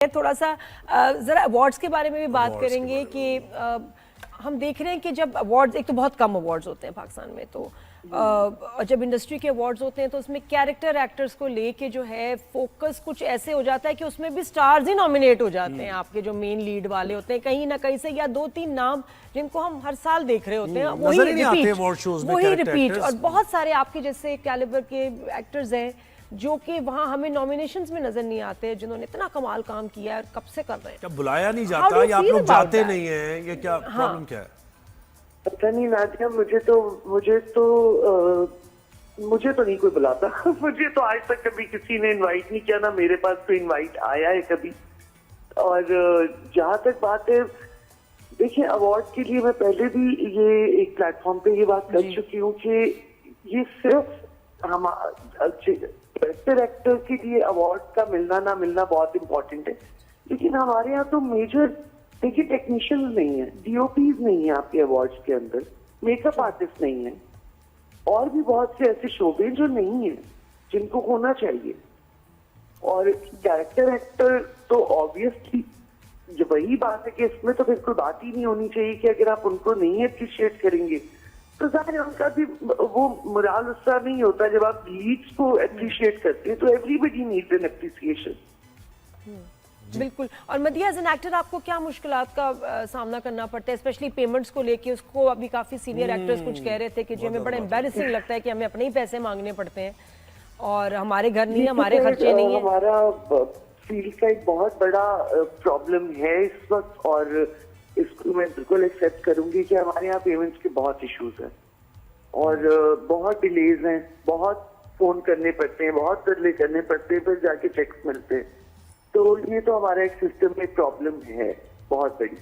थोड़ा सा जरा अवार्ड्स के बारे में भी बात करेंगे कि हम देख रहे हैं कि जब अवार्ड्स, एक तो बहुत कम अवार्ड्स होते हैं पाकिस्तान में, तो जब इंडस्ट्री के अवार्ड्स होते हैं तो उसमें कैरेक्टर एक्टर्स को लेके जो है फोकस कुछ ऐसे हो जाता है कि उसमें भी स्टार्स ही नॉमिनेट हो जाते हैं। आपके जो मेन लीड वाले होते हैं कहीं ना कहीं से, या दो तीन नाम जिनको हम हर साल देख रहे होते हैं वही रिपीट और बहुत सारे आपके जैसे कैलिबर के एक्टर्स हैं जो कि वहाँ हमें नॉमिनेशंस में नजर नहीं आते, जिन्होंने इतना कमाल काम किया है, कब से कर रहे हैं। क्या बुलाया नहीं जाता या आप लोग जाते नहीं हैं, ये क्या प्रॉब्लम क्या है? पता नहीं नादिया, मुझे तो नहीं कोई बुलाता। मुझे तो आज तक कभी किसी ने इनवाइट नहीं किया, ना मेरे पास कोई इनवाइट आया है कभी। और जहां तक बात है, देखिए अवार्ड के लिए मैं पहले भी ये एक प्लेटफॉर्म पे ये बात कर चुकी हूँ कि ये सिर्फ हम बेहतर एक्टर के लिए अवार्ड का मिलना ना मिलना बहुत इंपॉर्टेंट है, लेकिन हमारे यहाँ तो मेजर देखिए टेक्नीशियंस नहीं है, डीओपीज नहीं है आपके अवार्ड्स के अंदर, मेकअप आर्टिस्ट नहीं है, और भी बहुत से ऐसे शोबे जो नहीं है जिनको होना चाहिए। और कैरेक्टर एक्टर तो ऑब्वियसली वही बात है कि इसमें तो फिर कोई बात ही नहीं होनी चाहिए कि अगर आप उनको नहीं अप्रिशिएट करेंगे तो जाहिर है उनका भी वो मोरल उसका नहीं होता। जब आप लीड्स को अप्रिशिएट करते हैं तो एवरीबडी नीड्स एन अप्रिसिएशन। बिल्कुल। और मदिया एज एन एक्टर आपको क्या मुश्किलात का सामना करना पड़ता है, स्पेशली पेमेंट्स को लेके? उसको अभी काफी सीनियर एक्टर्स कुछ कह रहे थे कि जो हमें बड़ा एम्बैरेसिंग लगता है कि हमें अपने ही पैसे मांगने पड़ते हैं और हमारे घर नहीं है, हमारे खर्चे नहीं है। हमारा फील्ड का एक बहुत बड़ा प्रॉब्लम है इस वक्त, और इसको मैं बिल्कुल एक्सेप्ट करूंगी कि हमारे यहाँ पेमेंट्स के बहुत इश्यूज हैं और बहुत डिलेज हैं, बहुत फोन करने पड़ते हैं, बहुत तरले करने पड़ते हैं, फिर जाके चेक्स मिलते हैं। तो ये तो हमारा एक सिस्टम में प्रॉब्लम है बहुत बड़ी।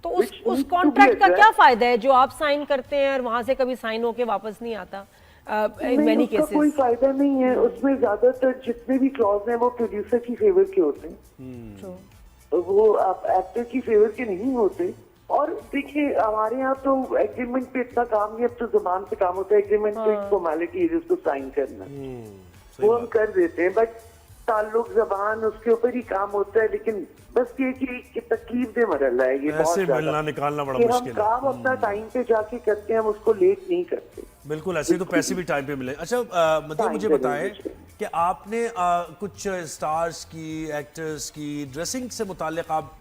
तो उस कॉन्ट्रैक्ट का क्या फायदा है जो आप साइन करते हैं और वहां से कभी साइन होके वापस नहीं आता? नहीं, उसका कोई फायदा नहीं है। उसमें ज्यादातर जितने भी क्लॉज हैं वो प्रोड्यूसर की फेवर के होते हैं, वो आप एक्टर की फेवर के नहीं होते। और देखिए हमारे यहाँ तो एग्रीमेंट पे इतना काम नहीं, अब तो जुबान पे काम होता है। एग्रीमेंट तो एक फॉर्मेलिटी है जिसको साइन करना, वो हम कर देते हैं, बट ताल्लुक जबान उसके ऊपर ही काम होता है। लेकिन बस ये कि तकलीफ दे मरल है, ये बहुत मिलना निकालना बड़ा मुश्किल है। हम काम अपना टाइम पे जाके करते हैं, हम उसको लेट नहीं करते। बिल्कुल, ऐसे तो पैसे भी टाइम पे मिले। अच्छा मतलब मुझे बताएं कि आपने कुछ स्टार्स की, एक्टर्स की ड्रेसिंग से मुताल्लिक आप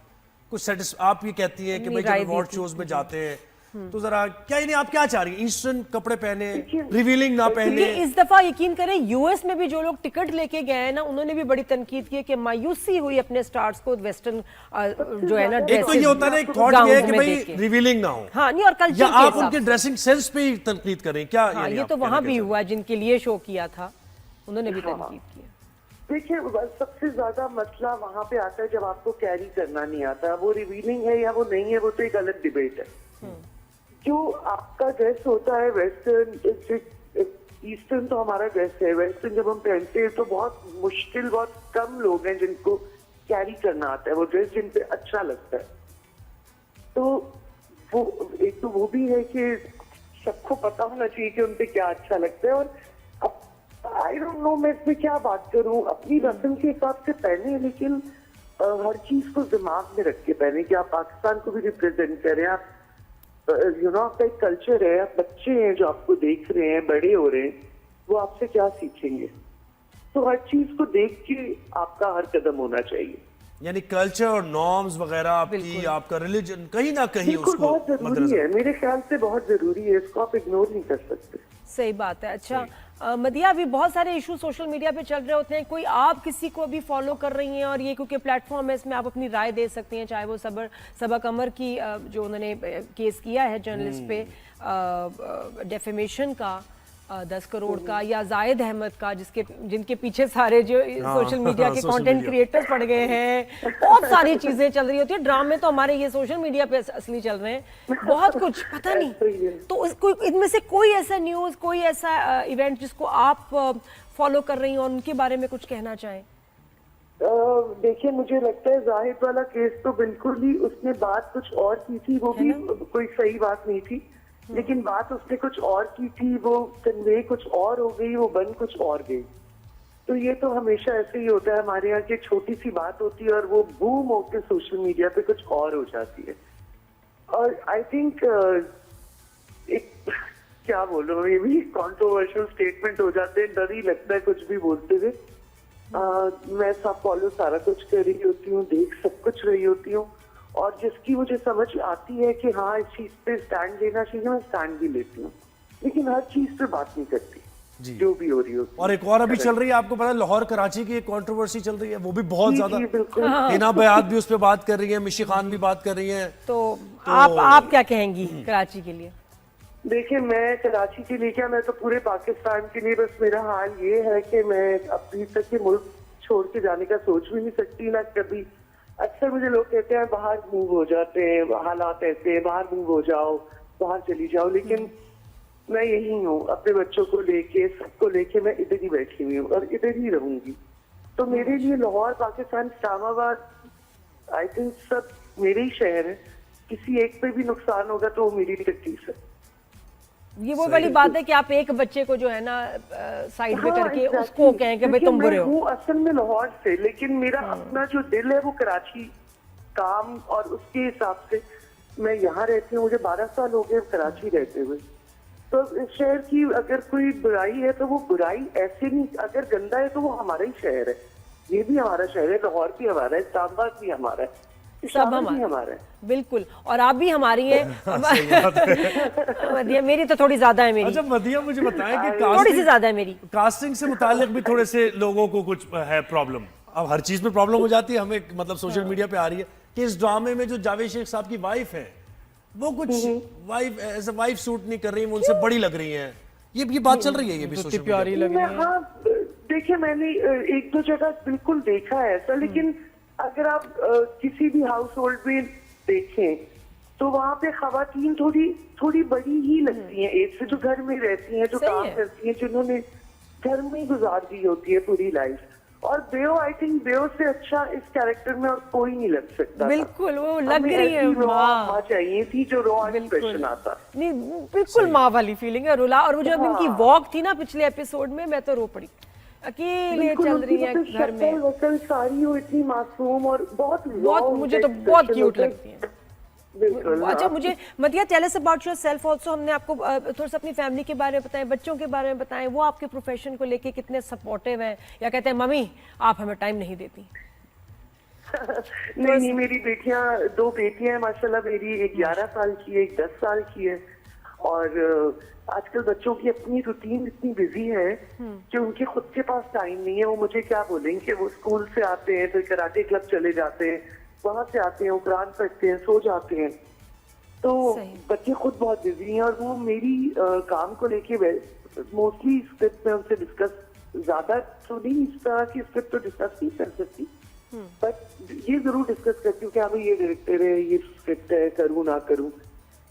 कुछ आप ये कहती हैं कि भाई जब अवार्ड शोज में जाते हैं तो जरा क्या नहीं, आप क्या चाह रही हैं? ईस्टर्न कपड़े पहने, रिवीलिंग ना पहने? इस दफा यकीन करें यूएस में भी जो लोग टिकट लेके गए हैं ना, उन्होंने भी बड़ी तनकीद की है कि मायूसी हुई अपने स्टार्स को वेस्टर्न जो है ना, एक तो ये होता है ना, एक थॉट ये है कि भाई रिवीलिंग ना हो, हाँ नहीं, और कल्चर या आप उनके ड्रेसिंग सेंस पे ही तनकीद करें क्या? हाँ, ये तो वहां भी हुआ, जिनके लिए शो किया था उन्होंने भी तनकीद किया। देखिए सबसे ज्यादा मसला वहां पे आता है जब आपको कैरी करना नहीं आता। वो रिवीलिंग है या वो नहीं है, वो तो एक अलग डिबेट है। जो आपका ड्रेस होता है वेस्टर्न, ईस्टर्न तो हमारा ड्रेस है, वेस्टर्न जब हम पहनते हैं तो बहुत मुश्किल, बहुत कम लोग हैं जिनको कैरी करना आता है वो ड्रेस, जिन पे अच्छा लगता है। तो वो एक तो वो भी है कि सबको पता होना चाहिए कि उन पे क्या अच्छा लगता है। और आई डोंट नो मैं इसमें क्या बात करूं, अपनी रस्म के हिसाब से पहने, लेकिन हर चीज को दिमाग में रख के पहने कि आप पाकिस्तान को भी रिप्रेजेंट करें। आप यू नो आपका एक कल्चर है, आप बच्चे हैं जो आपको देख रहे हैं, बड़े हो रहे हैं, वो आपसे क्या सीखेंगे? तो हर चीज को देख के आपका हर कदम होना चाहिए। यानी कल्चर और नॉर्म्स वगैरह आपकी, आपका रिलीजन कहीं ना कहीं उसको बहुत जरूरी है, मेरे ख्याल से बहुत जरूरी है, इसको आप इग्नोर नहीं कर सकते। सही बात है। अच्छा मदिया, अभी बहुत सारे इशू सोशल मीडिया पे चल रहे होते हैं, कोई आप किसी को अभी फॉलो कर रही हैं? और ये क्योंकि प्लेटफॉर्म है, इसमें आप अपनी राय दे सकती हैं, चाहे वो सबा कमर की जो उन्होंने केस किया है जर्नलिस्ट पे डेफेमेशन का 10 करोड़ का, या जायद अहमद का जिनके पीछे सारे जो सोशल मीडिया के कंटेंट क्रिएटर्स पड़ गए हैं, बहुत सारी चीजें चल रही होती है। ड्रामे तो हमारे ये सोशल मीडिया पे असली चल रहे हैं, बहुत कुछ पता नहीं। तो इनमें से कोई ऐसा न्यूज, कोई ऐसा इवेंट जिसको आप फॉलो कर रही हैं और उनके बारे में कुछ कहना चाहें? देखिए मुझे लगता है जाहिद वाला केस तो बिल्कुल ही, उसने बात कुछ और की थी, वो भी कोई सही बात नहीं थी, लेकिन बात उसने कुछ और की थी, वो कन्वे कुछ और हो गई, वो बन कुछ और गई। तो ये तो हमेशा ऐसे ही होता है हमारे यहाँ की छोटी सी बात होती है और वो बूम होकर सोशल मीडिया पे कुछ और हो जाती है। और आई थिंक एक क्या बोलो, ये भी कंट्रोवर्शियल स्टेटमेंट हो जाते हैं, डर ही लगता है कुछ भी बोलते हुए। मैं सब फॉलो सारा कुछ कर रही होती हूँ, देख सब कुछ रही होती हूँ, और जिसकी मुझे समझ आती है कि हाँ इस चीज पे स्टैंड लेना चाहिए, मैं स्टैंड भी लेती हूँ, लेकिन हर चीज पे बात नहीं करती जी। जो भी हो रही होती है। और एक और अभी चल रही है, आपको पता है लाहौर कराची की एक कंट्रोवर्सी चल रही है, वो भी बहुत जी, ज्यादा। जी, बिल्कुल। हिना बयात भी उस पर बात कर रही है, मिशी खान भी बात कर रही है। तो आप क्या कहेंगी कराची के लिए? देखिए, मैं कराची के लिए क्या, मैं तो पूरे पाकिस्तान के लिए, बस मेरा हाल ये है कि मैं अभी तक ये मुल्क छोड़ के जाने का सोच भी नहीं सकती ना कभी। अक्सर मुझे लोग कहते हैं बाहर मूव हो जाते हैं, हालात ऐसे हैं, बाहर मूव हो जाओ, बाहर चली जाओ, लेकिन मैं यही हूँ, अपने बच्चों को लेके, सबको लेके मैं इधर ही बैठी हुई हूँ और इधर ही रहूंगी। तो मेरे लिए लाहौर, पाकिस्तान, इस्लामाबाद, आई थिंक सब मेरे ही शहर है। किसी एक पे भी नुकसान होगा तो वो मेरी तकलीफ है। ये वो वाली बात है कि आप एक बच्चे को जो है ना साइड पे करके उसको कहें कि भाई तुम बुरे हो। मैं हूँ असल में लाहौर से, लेकिन मेरा अपना जो दिल है वो कराची, काम और उसके हिसाब से मैं यहाँ रहती हूँ। मुझे 12 साल हो गए कराची रहते हुए। तो इस शहर की अगर कोई बुराई है तो वो बुराई ऐसे नहीं, अगर गंदा है तो वो हमारा ही शहर है, ये भी हमारा शहर है, लाहौर भी हमारा है, इस्लामाबाद भी हमारा है, सब हमारा है। बिल्कुल, और आप भी हमारी हैं। मदिया मेरी तो थोड़ी ज्यादा है मेरी। अच्छा मदिया, मुझे बताएं कि थोड़ी सी ज्यादा है मेरी। कास्टिंग से मुतालिक भी थोड़े से लोगों को कुछ है प्रॉब्लम। अब हर चीज में प्रॉब्लम हो जाती है, हमें मतलब सोशल मीडिया पे आ रही है कि इस ड्रामे में जो जावेद शेख साहब की वाइफ है वो कुछ wife as a wife suit नहीं कर रही, वो उनसे बड़ी लग रही है, ये बात चल रही है, ये भी सोशल प्यारी लग रही है। हाँ, देखिए मैंने एक दो जगह बिल्कुल देखा है ऐसा, लेकिन अगर आप किसी भी हाउस होल्ड में देखें तो वहाँ पे खवातीन थोड़ी बड़ी ही लगती हैं एज से, जो घर में रहती हैं, जो काम करती हैं, जिन्होंने घर में गुजार दी होती है पूरी लाइफ। और बेओ, आई थिंक बेओ से अच्छा इस कैरेक्टर में और कोई नहीं लग सकता। बिल्कुल, वो लग रही है माँ चाहिए थी जो रॉ एक्सप्रेशन आता। नहीं, बिल्कुल माँ वाली फीलिंग है रुला। और वो जब इनकी वॉक थी ना पिछले एपिसोड में, मैं तो रो पड़ी, अकेले चल रही है घर में, सारी हो इतनी मासूम और बहुत मुझे तो बहुत क्यूट लगती है। बिल्कुल। अच्छा, मुझे Madiya, tell us about yourself also. हमने आपको थोड़ा सा अपनी फैमिली के बारे में बताएं, बच्चों के बारे में बताएं, वो आपके प्रोफेशन को लेके कितने सपोर्टिव हैं, या कहते हैं मम्मी आप हमें टाइम नहीं देती? नहीं, मेरी बेटियां, 2 बेटियां हैं माशाल्लाह मेरी, एक 11 साल की है, एक 10 साल की है। और आजकल बच्चों की अपनी रूटीन इतनी बिजी है कि उनके खुद के पास टाइम नहीं है। वो मुझे क्या बोलेंगे, वो स्कूल से आते हैं, फिर कराटे क्लब चले जाते हैं, वहां से आते हैं, कुरान पढ़ते हैं, सो जाते हैं। तो बच्चे खुद बहुत बिजी हैं और वो मेरी काम को लेके मोस्टली स्क्रिप्ट में उनसे डिस्कस, ज्यादा तो नहीं, इस तरह की स्क्रिप्ट तो डिस्कस नहीं कर सकती, बट ये जरूर डिस्कस करती हूँ कि हाँ भाई ये डायरेक्टर है, ये स्क्रिप्ट है, करूँ ना करूँ।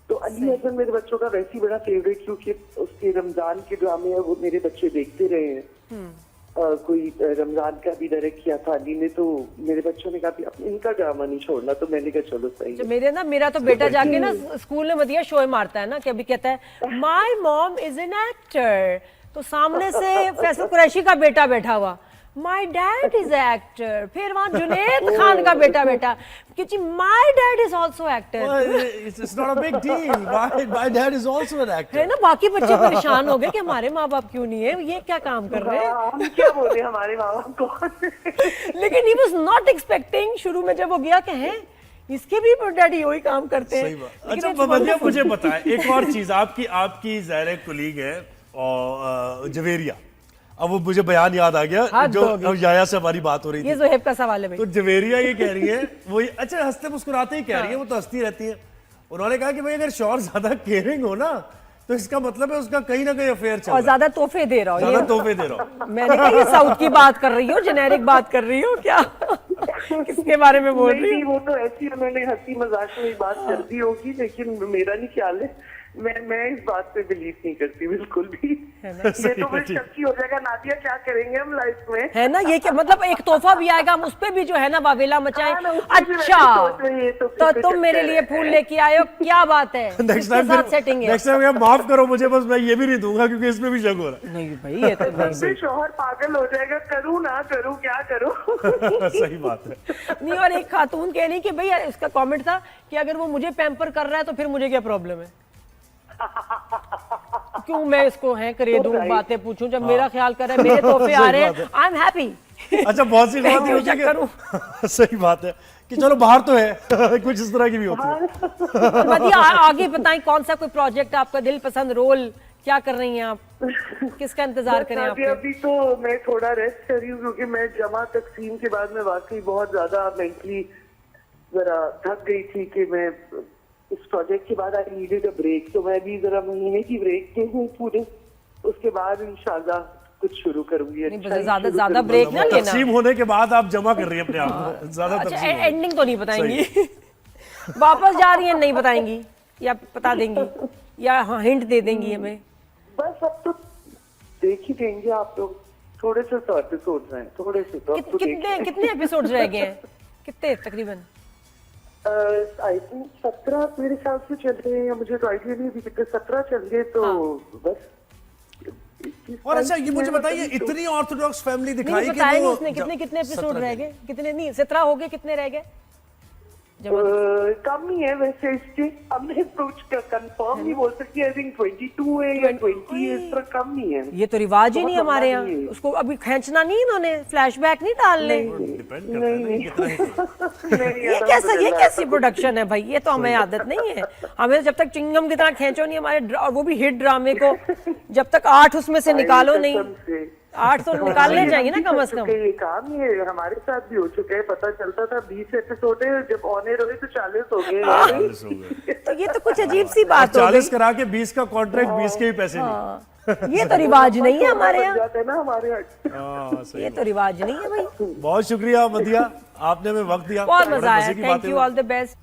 तो अली हसन मेरे बच्चों का वैसे ही बड़ा फेवरेट, क्योंकि उसके रमजान के ड्रामे है वो मेरे बच्चे देखते रहे हैं। कोई रमजान का भी डायरेक्ट किया था अली ने, तो मेरे बच्चों ने कहा इनका ड्रामा नहीं छोड़ना, तो मैंने कहा चलो सही है। मेरा तो बेटा जाके ना स्कूल में मदिया शो मारता है ना, कि अभी कहता है my mom is an actor, तो सामने से फैसल कुरैशी का बेटा बैठा हुआ, माय डैड इज एक्टर, फिर वहां जुनैद खान का बेटा क्योंकि my dad is also actor. It's not a big deal, my dad is also an actor. है ना, बाकी बच्चे परेशान हो गए कि हमारे माँ बाप क्यों नहीं है, ये क्या काम कर रहे हैं, हम क्या बोले हमारे माँ बाप को। लेकिन ही वाज नॉट एक्सपेक्टिंग, शुरू में जब वो गया कि हैं इसके भी डैडी वही काम करते हैं। सही बात। अच्छा मदिया, मुझे बताएं एक और चीज, आपकी ज़ाहिर कोलीग है और जवेरिया, अब वो मुझे बयान याद आ गया जो याया से हमारी बात हो रही थी, ये ज़ोहेब का सवाल है भाई। तो जवेरिया ये कह रही है, वो अच्छा हंसते मुस्कुराते ही कह रही है, वो तो हंसती रहती है। उन्होंने कहा कि भाई अगर शौहर ज्यादा केयरिंग हो ना तो इसका मतलब है उसका कहीं ना कहीं अफेयर चल रहा है, और ज्यादा तोहफे दे रहा हो, ज्यादा तोहफे दे रहा हो। मैंने कहा ये साउथ की बात कर रही हो, जेनेरिक बात कर रही हो क्या? किसके बारे में बोल रही हो? वो तो ऐसी उन्होंने हंसी मजाक में बात कर दी होगी, लेकिन मेरा नहीं ख्याल है। मैं इस बात पे बिलीव नहीं करती बिल्कुल भी। है ना? ये तो फिर शक ही हो जाएगा, नादिया क्या करेंगे हम लाइफ में। है ना, ये क्या मतलब एक तोहफा भी आएगा, हम उस पे भी जो है ना वावेला मचाएं। हाँ ना, उस पे भी वैसे अच्छा, सोच रही है, तो तो फिर तुम मेरे लिए फूल लेके आए हो, क्या बात है? नेक्स्ट किसके टाइम साथ सेटिंग है? नेक्स्ट टाइम माफ करो मुझे, बस मैं ये भी नहीं दूंगा क्योंकि इसमें भी शक हो रहा नहीं भाई, ये तो नहीं। फिर शोहर पागल हो जाएगा, करूँ ना करूँ, क्या करूँ। है। सही बात है। नहीं, और एक खातून कह रही कि भैया, इसका कमेंट था कि अगर वो मुझे पैम्पर कर रहा है तो फिर मुझे क्या प्रॉब्लम है, क्यों मैं इसको है करे दूं, बातें पूछूं, जब मेरा ख्याल कर रहा है, मेरे तोहफे आ रहे हैं, आई एम हैप्पी। अच्छा, बहुत सी बात होती है करूं। कि सही बात है कि चलो बाहर तो है। कुछ इस तरह की भी होती है। और बताइए, आगे बताएं, कौन सा कोई प्रोजेक्ट आपका दिल पसंद रोल, क्या कर रही हैं आप, किसका इंतजार करें अभी आप? अभी तो मैं थोड़ा रेस्ट कर रही हूँ क्योंकि मैं जमा तकसीम के बाद में वाकई बहुत ज्यादा मेंटली जरा थक गई थी कि मैं इस प्रोजेक्ट के बाद आई नीडेड अ ब्रेक, तो मैं भी जरा महीने की ब्रेक पे हूँ पूरे, उसके बाद इंशाल्लाह कुछ शुरू करूंगी। नहीं, अच्छा ही ज्यादा शुरू ज्यादा करूंगी। ब्रेक ना लेना। तकसीम होने के बाद आप जमा कर रही हैं अपने आप को, ज्यादा अच्छा, तकसीम हो रही है। एंडिंग तो नहीं बताएंगी? वापस जा रही हैं, नहीं बताएंगी या बता देंगी, या हाँ हिंट दे देंगी हमें? बस अब तो देख ही देंगे आप लोग, थोड़े से तो एपिसोड हैं, थोड़े से तो अब तो कितने कितने एपिसोड्स रह गए हैं, कितने तकरीबन? आई थिंक 17 मेरे ख्याल से चल रहे हैं, मुझे तो आइडिया नहीं अभी कितने, 17 चल गए तो बस। और अच्छा, ये मुझे बताइए, इतनी ऑर्थोडॉक्स फैमिली नहीं दिखाई कि बताएंगे वो उसने कितने कितने एपिसोड 17 रह गए, कितने नहीं 17 हो गए, कितने रह गए? कम ही है वैसे इसके, हमने कुछ कंफर्म नहीं बोल सकती, आई थिंक 22 है या 20 है, इस तरह कम नहीं है। ये तो रिवाज ही बहुत नहीं हमारे लंबा यहाँ, नहीं है। उसको अभी खींचना नहीं, इन्होंने फ्लैशबैक नहीं डालने। डिपेंड करता है ना कि कितना हिट है। ये कैसी प्रोडक्शन है भाई, ये तो हमें आदत नहीं है। हमें जब तक चिंगम की तरह खींचो नहीं हमारे और वो भी हिट ड्रामे को, जब तक 8 उसमें से निकालो नहीं, 8 तो निकालने चाहिए ना कम से कम। ये काम ये हमारे साथ भी हो चुका है, पता चलता था 20 एपिसोड है, जब ऑन एयर हुए तो 40 हो गए। 40 हो गए। तो ये तो कुछ अजीब सी बात हो गई। 40 करा के 20 का कॉन्ट्रैक्ट, 20 के ही पैसे नहीं। ये तो रिवाज नहीं है हमारे यहाँ, जाते हैं ना हमारे यहाँ। हाँ, सही ये तो रिवाज नहीं है भाई। बहुत शुक्रिया मदिया, आपने हमें वक्त दिया, बहुत बड़े मजा आया, मजे की थैंक बातें यू, हुई। All the best.